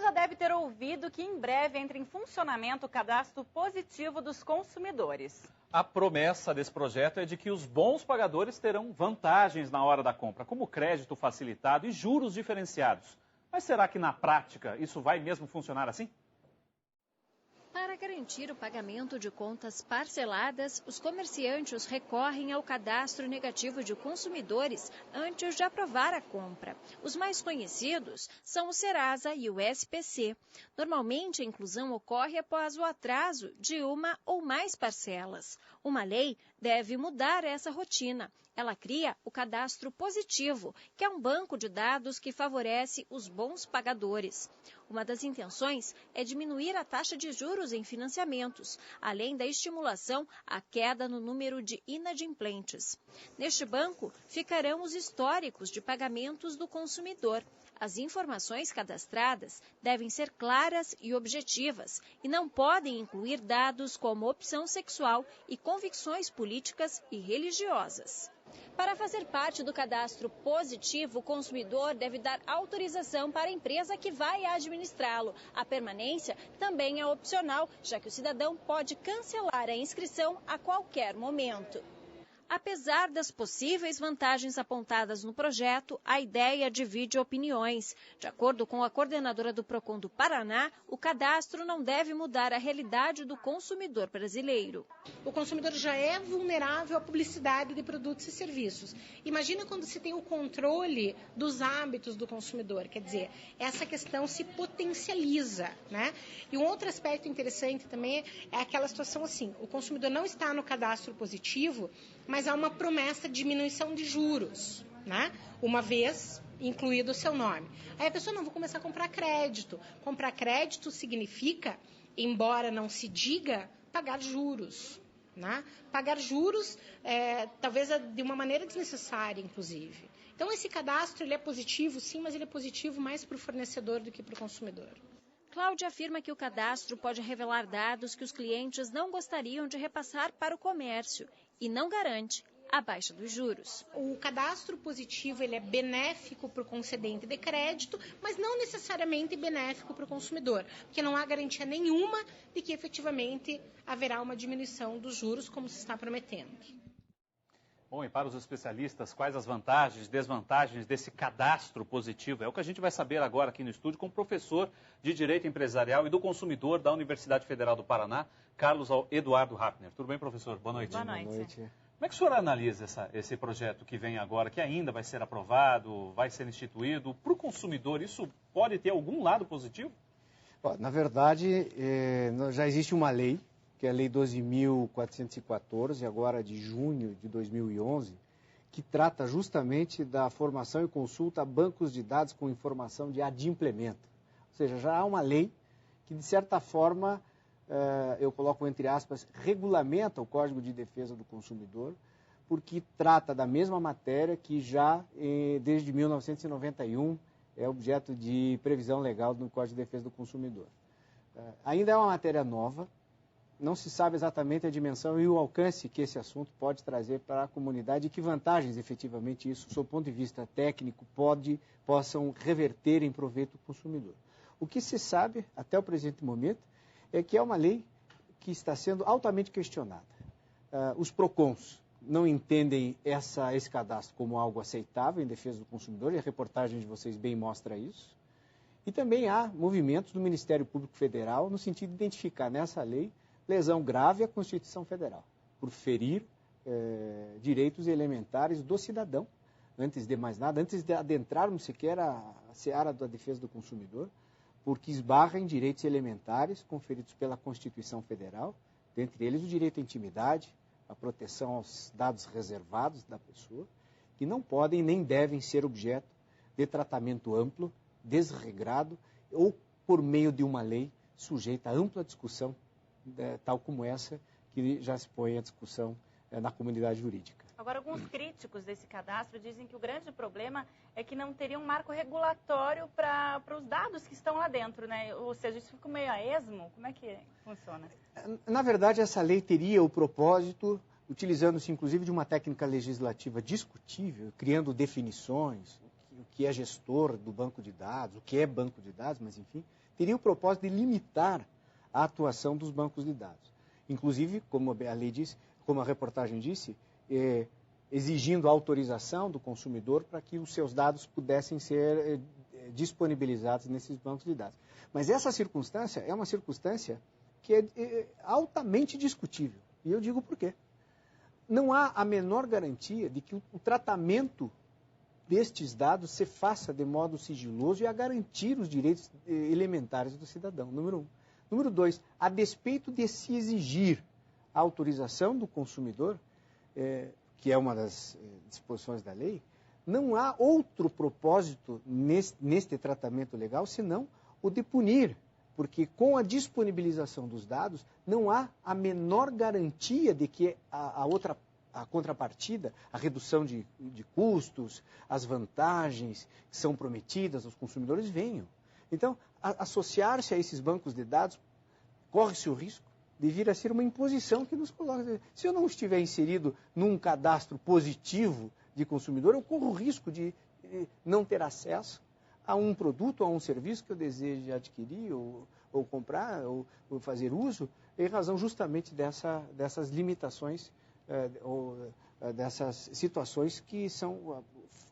já deve ter ouvido que em breve entra em funcionamento o cadastro positivo dos consumidores. A promessa desse projeto é de que os bons pagadores terão vantagens na hora da compra, como crédito facilitado e juros diferenciados. Mas será que na prática isso vai mesmo funcionar assim? Para garantir o pagamento de contas parceladas, os comerciantes recorrem ao cadastro negativo de consumidores antes de aprovar a compra. Os mais conhecidos são o Serasa e o SPC. Normalmente, a inclusão ocorre após o atraso de uma ou mais parcelas. Uma lei deve mudar essa rotina. Ela cria o cadastro positivo, que é um banco de dados que favorece os bons pagadores. Uma das intenções é diminuir a taxa de juros em financiamentos, além da estimulação à queda no número de inadimplentes. Neste banco ficarão os históricos de pagamentos do consumidor. As informações cadastradas devem ser claras e objetivas e não podem incluir dados como opção sexual e convicções políticas e religiosas. Para fazer parte do cadastro positivo, o consumidor deve dar autorização para a empresa que vai administrá-lo. A permanência também é opcional, já que o cidadão pode cancelar a inscrição a qualquer momento. Apesar das possíveis vantagens apontadas no projeto, a ideia divide opiniões. De acordo com a coordenadora do PROCON do Paraná, o cadastro não deve mudar a realidade do consumidor brasileiro. O consumidor já é vulnerável à publicidade de produtos e serviços. Imagina quando se tem o controle dos hábitos do consumidor, quer dizer, essa questão se potencializa, né? E um outro aspecto interessante também é aquela situação assim, o consumidor não está no cadastro positivo, mas há uma promessa de diminuição de juros, né? Uma vez incluído o seu nome. Aí a pessoa, não, vou começar a comprar crédito. Comprar crédito significa, embora não se diga, pagar juros, né? Pagar juros, talvez de uma maneira desnecessária, inclusive. Então, esse cadastro ele é positivo, sim, mas ele é positivo mais para o fornecedor do que para o consumidor. Cláudia afirma que o cadastro pode revelar dados que os clientes não gostariam de repassar para o comércio e não garante a baixa dos juros. O cadastro positivo ele é benéfico para o concedente de crédito, mas não necessariamente benéfico para o consumidor, porque não há garantia nenhuma de que efetivamente haverá uma diminuição dos juros, como se está prometendo. Bom, e para os especialistas, quais as vantagens e desvantagens desse cadastro positivo? É o que a gente vai saber agora aqui no estúdio com o professor de Direito Empresarial e do Consumidor da Universidade Federal do Paraná, Carlos Eduardo Rapner. Tudo bem, professor? Boa noite. Boa noite. Boa noite. Como é que o senhor analisa esse projeto que vem agora, que ainda vai ser aprovado, vai ser instituído? Para o consumidor, isso pode ter algum lado positivo? Na verdade, já existe uma lei, que é a Lei 12.414, agora de junho de 2011, que trata justamente da formação e consulta a bancos de dados com informação de adimplemento. Ou seja, já há uma lei que, de certa forma, eu coloco entre aspas, regulamenta o Código de Defesa do Consumidor, porque trata da mesma matéria que já, desde 1991, é objeto de previsão legal no Código de Defesa do Consumidor. Ainda é uma matéria nova, não se sabe exatamente a dimensão e o alcance que esse assunto pode trazer para a comunidade e que vantagens, efetivamente, isso, do ponto de vista técnico, possam reverter em proveito do consumidor. O que se sabe, até o presente momento, é que é uma lei que está sendo altamente questionada. Os PROCONs não entendem esse cadastro como algo aceitável em defesa do consumidor, e a reportagem de vocês bem mostra isso. E também há movimentos do Ministério Público Federal no sentido de identificar nessa lei lesão grave à Constituição Federal, por ferir direitos elementares do cidadão, antes de mais nada, antes de adentrarmos sequer a seara da defesa do consumidor, porque esbarra em direitos elementares conferidos pela Constituição Federal, dentre eles o direito à intimidade, a proteção aos dados reservados da pessoa, que não podem nem devem ser objeto de tratamento amplo, desregrado ou por meio de uma lei sujeita a ampla discussão, tal como essa, que já se põe à discussão na comunidade jurídica. Agora, alguns críticos desse cadastro dizem que o grande problema é que não teria um marco regulatório para os dados que estão lá dentro, né? Ou seja, isso fica meio a esmo. Como é que funciona? Na verdade, essa lei teria o propósito, utilizando-se inclusive de uma técnica legislativa discutível, criando definições, o que é gestor do banco de dados, o que é banco de dados, mas enfim, teria o propósito de limitar a atuação dos bancos de dados. Inclusive, como a lei disse, como a reportagem disse, exigindo a autorização do consumidor para que os seus dados pudessem ser disponibilizados nesses bancos de dados. Mas essa circunstância é uma circunstância que é altamente discutível. E eu digo por quê. Não há a menor garantia de que o tratamento destes dados se faça de modo sigiloso e a garantir os direitos elementares do cidadão, número 1. Número 2, a despeito de se exigir a autorização do consumidor, que é uma das disposições da lei, não há outro propósito neste tratamento legal senão o de punir, porque com a disponibilização dos dados não há a menor garantia de que a contrapartida, a redução de custos, as vantagens que são prometidas aos consumidores venham. Então, associar-se a esses bancos de dados corre-se o risco de vir a ser uma imposição que nos coloca. Se eu não estiver inserido num cadastro positivo de consumidor, eu corro o risco de não ter acesso a um produto, a um serviço que eu deseje adquirir ou comprar ou fazer uso, em razão justamente dessas limitações ou dessas situações que são,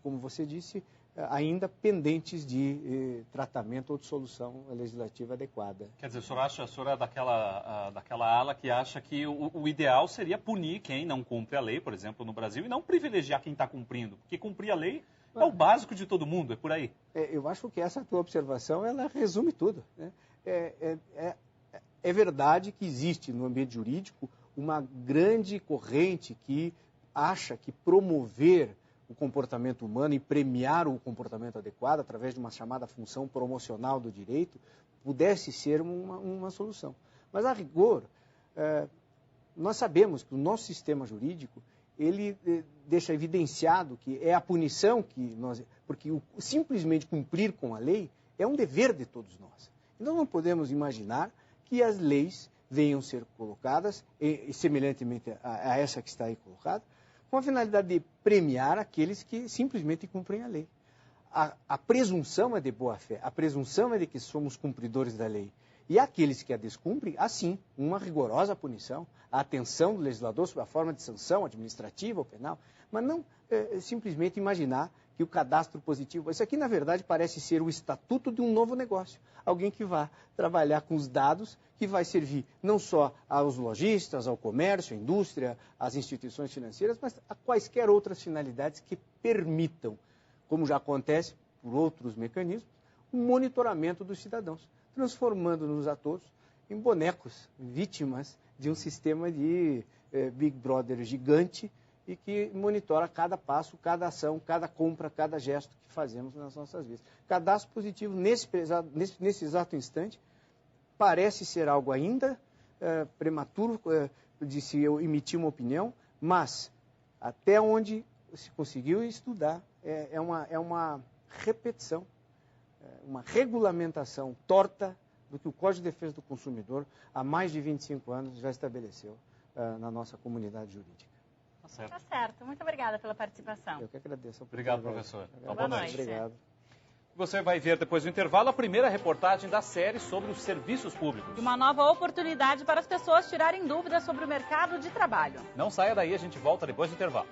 como você disse, ainda pendentes de tratamento ou de solução legislativa adequada. Quer dizer, a senhora é daquela ala que acha que o ideal seria punir quem não cumpre a lei, por exemplo, no Brasil, e não privilegiar quem está cumprindo, porque cumprir a lei é o básico de todo mundo, é por aí. Eu acho que essa tua observação, ela resume tudo, né? É verdade que existe no ambiente jurídico uma grande corrente que acha que promover o comportamento humano e premiar o comportamento adequado através de uma chamada função promocional do direito pudesse ser uma solução. Mas, a rigor, nós sabemos que o nosso sistema jurídico ele deixa evidenciado que é a punição porque simplesmente cumprir com a lei é um dever de todos nós. Então não podemos imaginar que as leis venham ser colocadas, semelhantemente a essa que está aí colocada, com a finalidade de premiar aqueles que simplesmente cumprem a lei. A presunção é de boa-fé, a presunção é de que somos cumpridores da lei. E aqueles que a descumprem, assim, uma rigorosa punição, a atenção do legislador sob a forma de sanção administrativa ou penal, mas não simplesmente imaginar que o cadastro positivo... Isso aqui, na verdade, parece ser o estatuto de um novo negócio. Alguém que vai trabalhar com os dados, que vai servir não só aos lojistas, ao comércio, à indústria, às instituições financeiras, mas a quaisquer outras finalidades que permitam, como já acontece por outros mecanismos, o monitoramento dos cidadãos, transformando-nos a todos em bonecos, vítimas de um sistema de Big Brother gigante e que monitora cada passo, cada ação, cada compra, cada gesto que fazemos nas nossas vidas. Cadastro positivo, nesse exato instante, parece ser algo ainda prematuro de se eu emitir uma opinião, mas até onde se conseguiu estudar é uma repetição, uma regulamentação torta do que o Código de Defesa do Consumidor há mais de 25 anos já estabeleceu na nossa comunidade jurídica. Tá certo. Tá certo. Muito obrigada pela participação. Eu que agradeço. Obrigado, professor. Boa noite. Obrigado. Você vai ver depois do intervalo a primeira reportagem da série sobre os serviços públicos. E uma nova oportunidade para as pessoas tirarem dúvidas sobre o mercado de trabalho. Não saia daí, a gente volta depois do intervalo.